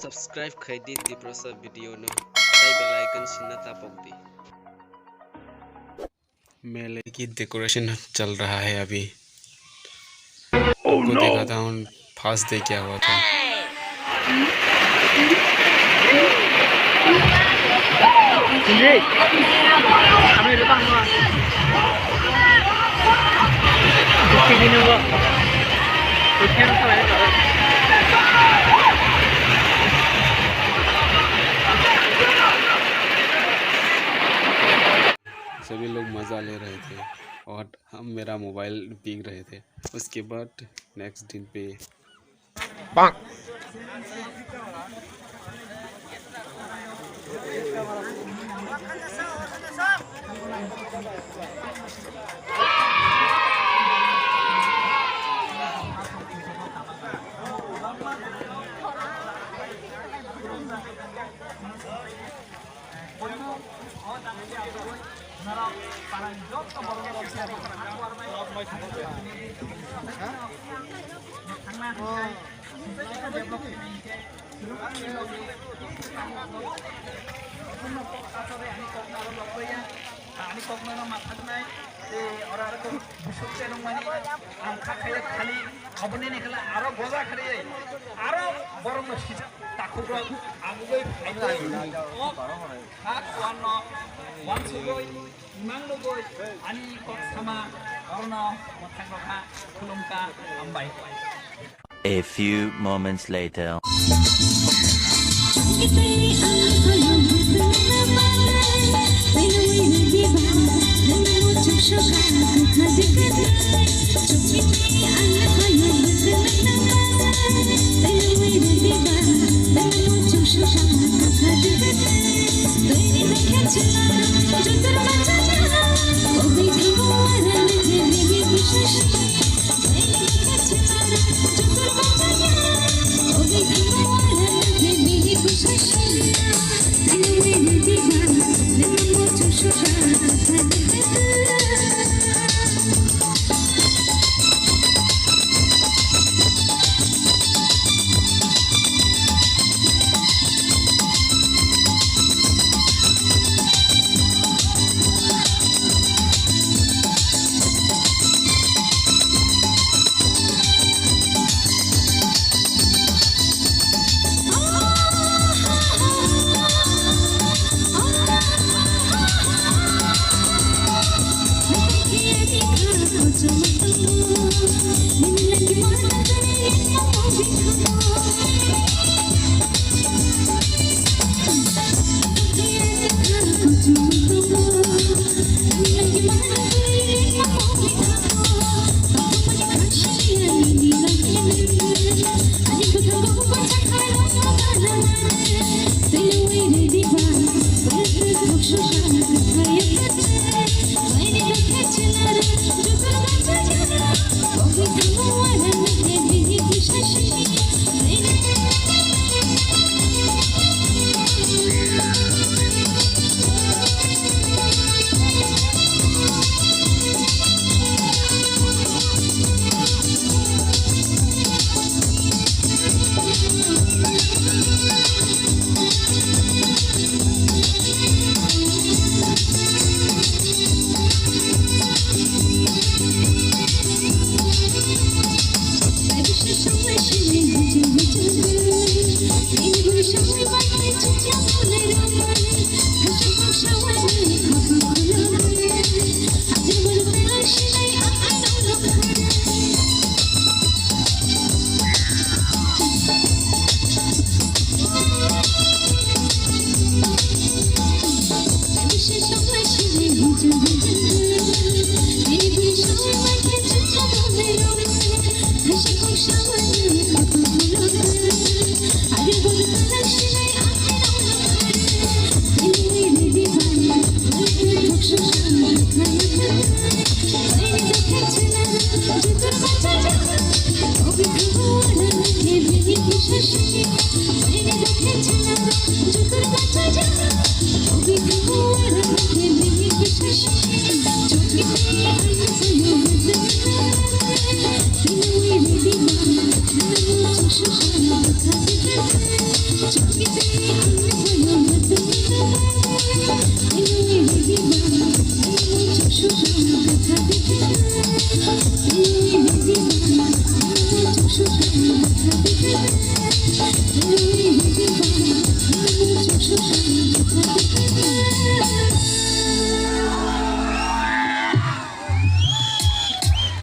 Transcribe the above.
Subscribe Khaidi दिप्रसा video न ताई bell icon सिन्ना तापक दी। मेले की डेकोरेशन चल रहा है अभी। आपको दिखाता हूँ फास्ट डे क्या हुआ था। सभी लोग मज़ा ले रहे थे और हम मेरा मोबाइल पीक रहे थे। उसके बाद नेक्स्ट दिन पे A few moments later. Thank you. সারা কথা শিখেছে চোখে পেয়ে